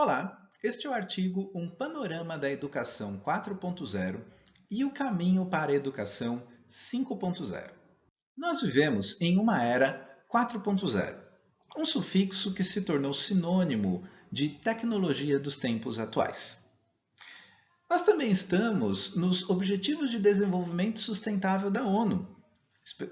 Olá, este é o artigo Um Panorama da Educação 4.0 e o Caminho para a Educação 5.0. Nós vivemos em uma era 4.0, um sufixo que se tornou sinônimo de tecnologia dos tempos atuais. Nós também estamos nos Objetivos de Desenvolvimento Sustentável da ONU,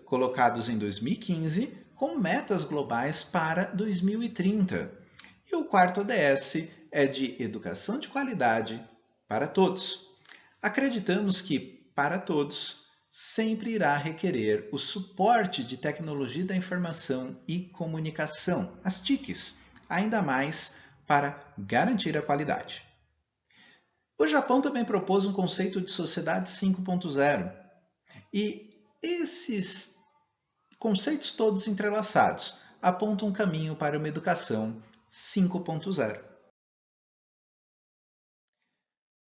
colocados em 2015 com metas globais para 2030. E o quarto ODS é de educação de qualidade para todos. Acreditamos que, para todos, sempre irá requerer o suporte de tecnologia da informação e comunicação, as TICs, ainda mais para garantir a qualidade. O Japão também propôs um conceito de sociedade 5.0 e esses conceitos todos entrelaçados apontam um caminho para uma educação 5.0.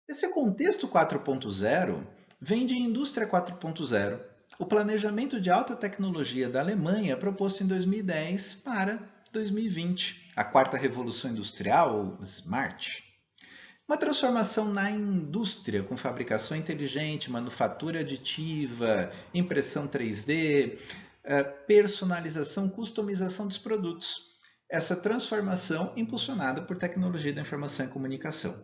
Esse contexto 4.0 vem de Indústria 4.0, o planejamento de alta tecnologia da Alemanha proposto em 2010 para 2020, a quarta revolução industrial, ou Smart. Uma transformação na indústria, com fabricação inteligente, manufatura aditiva, impressão 3D, personalização, customização dos produtos. Essa transformação impulsionada por tecnologia da informação e comunicação.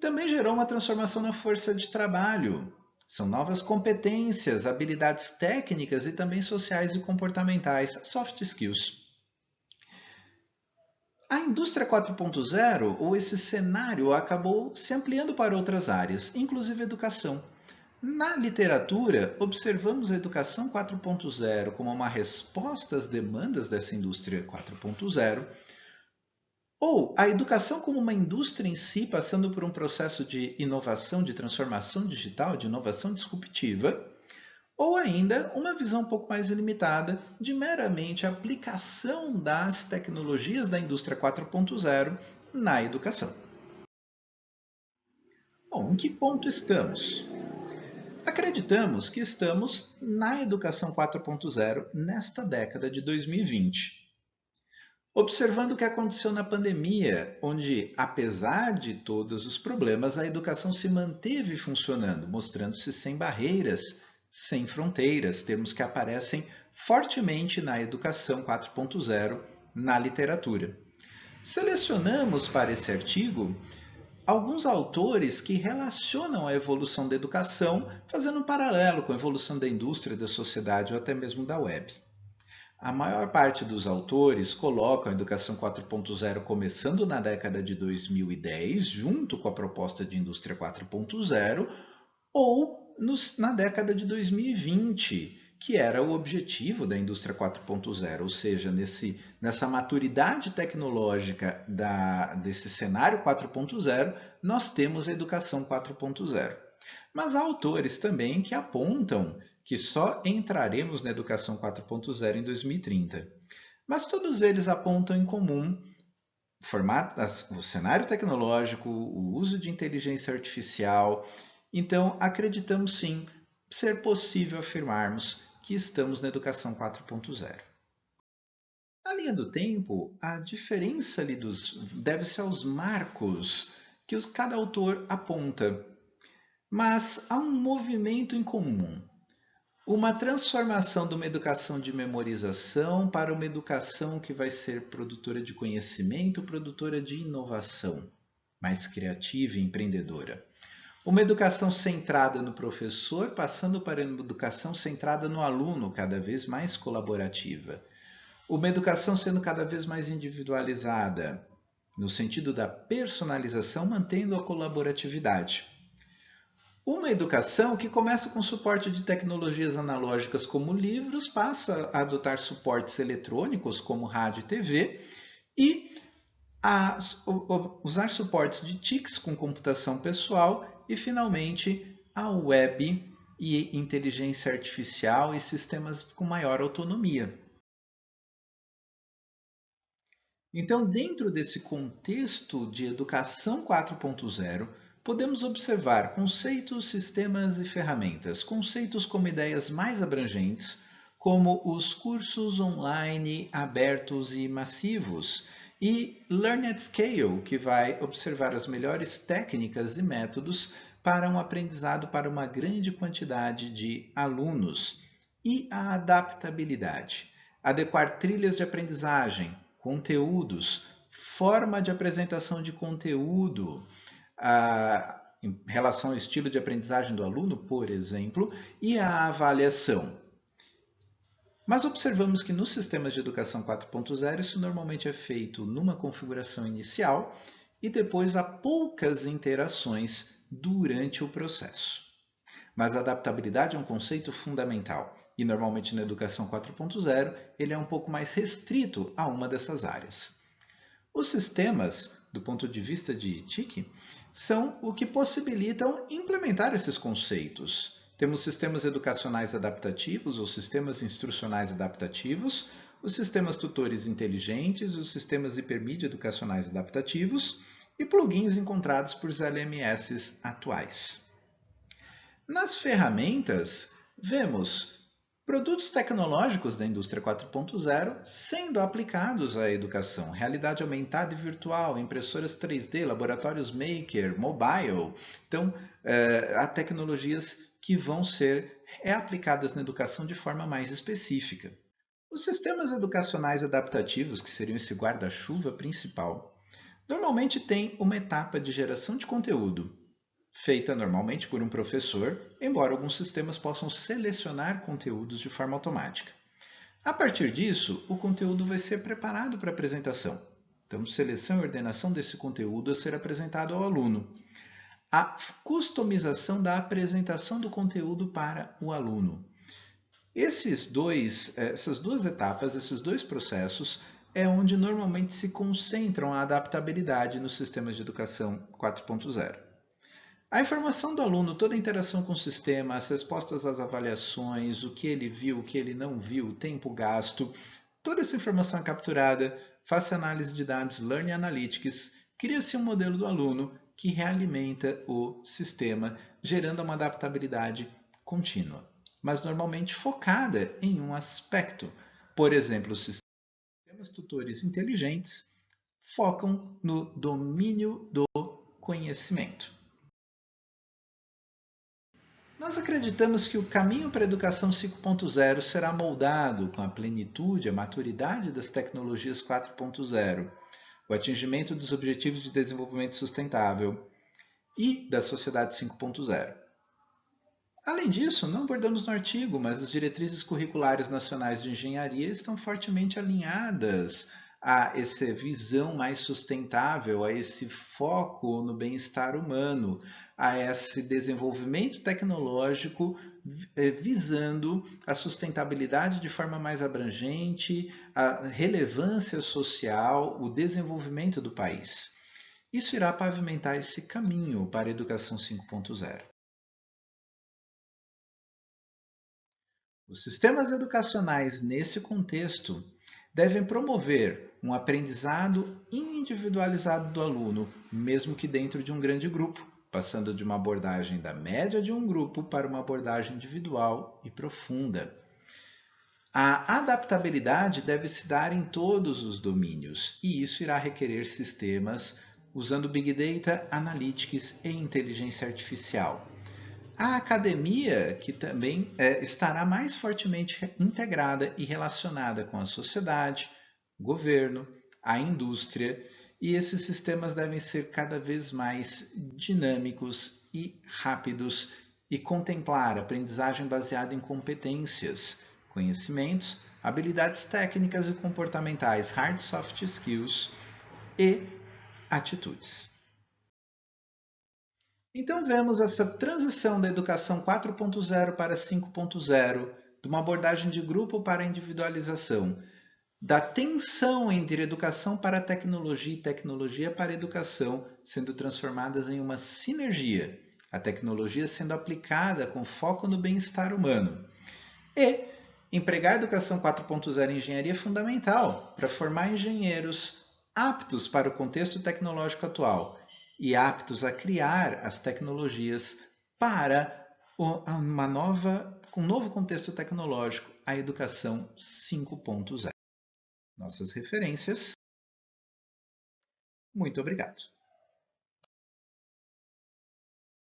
Também gerou uma transformação na força de trabalho. São novas competências, habilidades técnicas e também sociais e comportamentais, soft skills. A indústria 4.0, ou esse cenário, acabou se ampliando para outras áreas, inclusive educação. Na literatura, observamos a educação 4.0 como uma resposta às demandas dessa indústria 4.0, ou a educação como uma indústria em si, passando por um processo de inovação, de transformação digital, de inovação disruptiva, ou ainda uma visão um pouco mais limitada de meramente aplicação das tecnologias da indústria 4.0 na educação. Bom, em que ponto estamos? Acreditamos que estamos na educação 4.0 nesta década de 2020. Observando o que aconteceu na pandemia, onde, apesar de todos os problemas, a educação se manteve funcionando, mostrando-se sem barreiras, sem fronteiras, termos que aparecem fortemente na educação 4.0 na literatura. Selecionamos para esse artigo alguns autores que relacionam a evolução da educação, fazendo um paralelo com a evolução da indústria, da sociedade ou até mesmo da web. A maior parte dos autores colocam a educação 4.0 começando na década de 2010, junto com a proposta de indústria 4.0, ou na década de 2020, que era o objetivo da indústria 4.0, ou seja, nessa maturidade tecnológica desse cenário 4.0, nós temos a educação 4.0. Mas há autores também que apontam que só entraremos na educação 4.0 em 2030. Mas todos eles apontam em comum o cenário tecnológico, o uso de inteligência artificial. Então, acreditamos sim ser possível afirmarmos que estamos na educação 4.0. Na linha do tempo, a diferença ali deve-se aos marcos que cada autor aponta. Mas há um movimento em comum. Uma transformação de uma educação de memorização para uma educação que vai ser produtora de conhecimento, produtora de inovação, mais criativa e empreendedora. Uma educação centrada no professor, passando para uma educação centrada no aluno, cada vez mais colaborativa. Uma educação sendo cada vez mais individualizada, no sentido da personalização, mantendo a colaboratividade. Uma educação que começa com suporte de tecnologias analógicas como livros, passa a adotar suportes eletrônicos como rádio e TV e a usar suportes de TICs com computação pessoal e, finalmente, a web e inteligência artificial e sistemas com maior autonomia. Então, dentro desse contexto de educação 4.0, podemos observar conceitos, sistemas e ferramentas. Conceitos como ideias mais abrangentes, como os cursos online abertos e massivos, e Learn at Scale, que vai observar as melhores técnicas e métodos para um aprendizado para uma grande quantidade de alunos, e a adaptabilidade, adequar trilhas de aprendizagem, conteúdos, forma de apresentação de conteúdo, em relação ao estilo de aprendizagem do aluno, por exemplo, e a avaliação. Mas observamos que nos sistemas de educação 4.0 isso normalmente é feito numa configuração inicial e depois há poucas interações durante o processo. Mas a adaptabilidade é um conceito fundamental e normalmente na educação 4.0 ele é um pouco mais restrito a uma dessas áreas. Os sistemas, do ponto de vista de TIC, são o que possibilitam implementar esses conceitos. Temos sistemas educacionais adaptativos ou sistemas instrucionais adaptativos, os sistemas tutores inteligentes, os sistemas hipermídia educacionais adaptativos e plugins encontrados por os LMS atuais. Nas ferramentas, vemos produtos tecnológicos da indústria 4.0 sendo aplicados à educação, realidade aumentada e virtual, impressoras 3D, laboratórios Maker, mobile. Então, há tecnologias que vão ser aplicadas na educação de forma mais específica. Os sistemas educacionais adaptativos, que seriam esse guarda-chuva principal, normalmente têm uma etapa de geração de conteúdo, feita normalmente por um professor, embora alguns sistemas possam selecionar conteúdos de forma automática. A partir disso, o conteúdo vai ser preparado para apresentação. Então, seleção e ordenação desse conteúdo a ser apresentado ao aluno. A customização da apresentação do conteúdo para o aluno. Essas duas etapas, esses dois processos, é onde normalmente se concentram a adaptabilidade nos sistemas de educação 4.0. A informação do aluno, toda a interação com o sistema, as respostas às avaliações, o que ele viu, o que ele não viu, o tempo gasto, toda essa informação é capturada, faz-se análise de dados, Learning Analytics, cria-se um modelo do aluno que realimenta o sistema, gerando uma adaptabilidade contínua, mas normalmente focada em um aspecto. Por exemplo, os sistemas tutores inteligentes focam no domínio do conhecimento. Nós acreditamos que o caminho para a educação 5.0 será moldado com a plenitude, a maturidade das tecnologias 4.0, o atingimento dos Objetivos de Desenvolvimento Sustentável e da Sociedade 5.0. Além disso, não abordamos no artigo, mas as diretrizes curriculares nacionais de engenharia estão fortemente alinhadas a essa visão mais sustentável, a esse foco no bem-estar humano, a esse desenvolvimento tecnológico visando a sustentabilidade de forma mais abrangente, a relevância social, o desenvolvimento do país. Isso irá pavimentar esse caminho para a educação 5.0. Os sistemas educacionais, nesse contexto, devem promover um aprendizado individualizado do aluno, mesmo que dentro de um grande grupo, passando de uma abordagem da média de um grupo para uma abordagem individual e profunda. A adaptabilidade deve se dar em todos os domínios, e isso irá requerer sistemas usando Big Data, Analytics e inteligência artificial. A academia, que também estará mais fortemente integrada e relacionada com a sociedade, o governo, a indústria, e esses sistemas devem ser cada vez mais dinâmicos e rápidos e contemplar aprendizagem baseada em competências, conhecimentos, habilidades técnicas e comportamentais, hard soft skills e atitudes. Então vemos essa transição da educação 4.0 para 5.0, de uma abordagem de grupo para individualização, da tensão entre educação para tecnologia e tecnologia para educação, sendo transformadas em uma sinergia, a tecnologia sendo aplicada com foco no bem-estar humano. E empregar a educação 4.0 em engenharia é fundamental para formar engenheiros aptos para o contexto tecnológico atual e aptos a criar as tecnologias para um novo contexto tecnológico, a educação 5.0. Nossas referências Muito obrigado.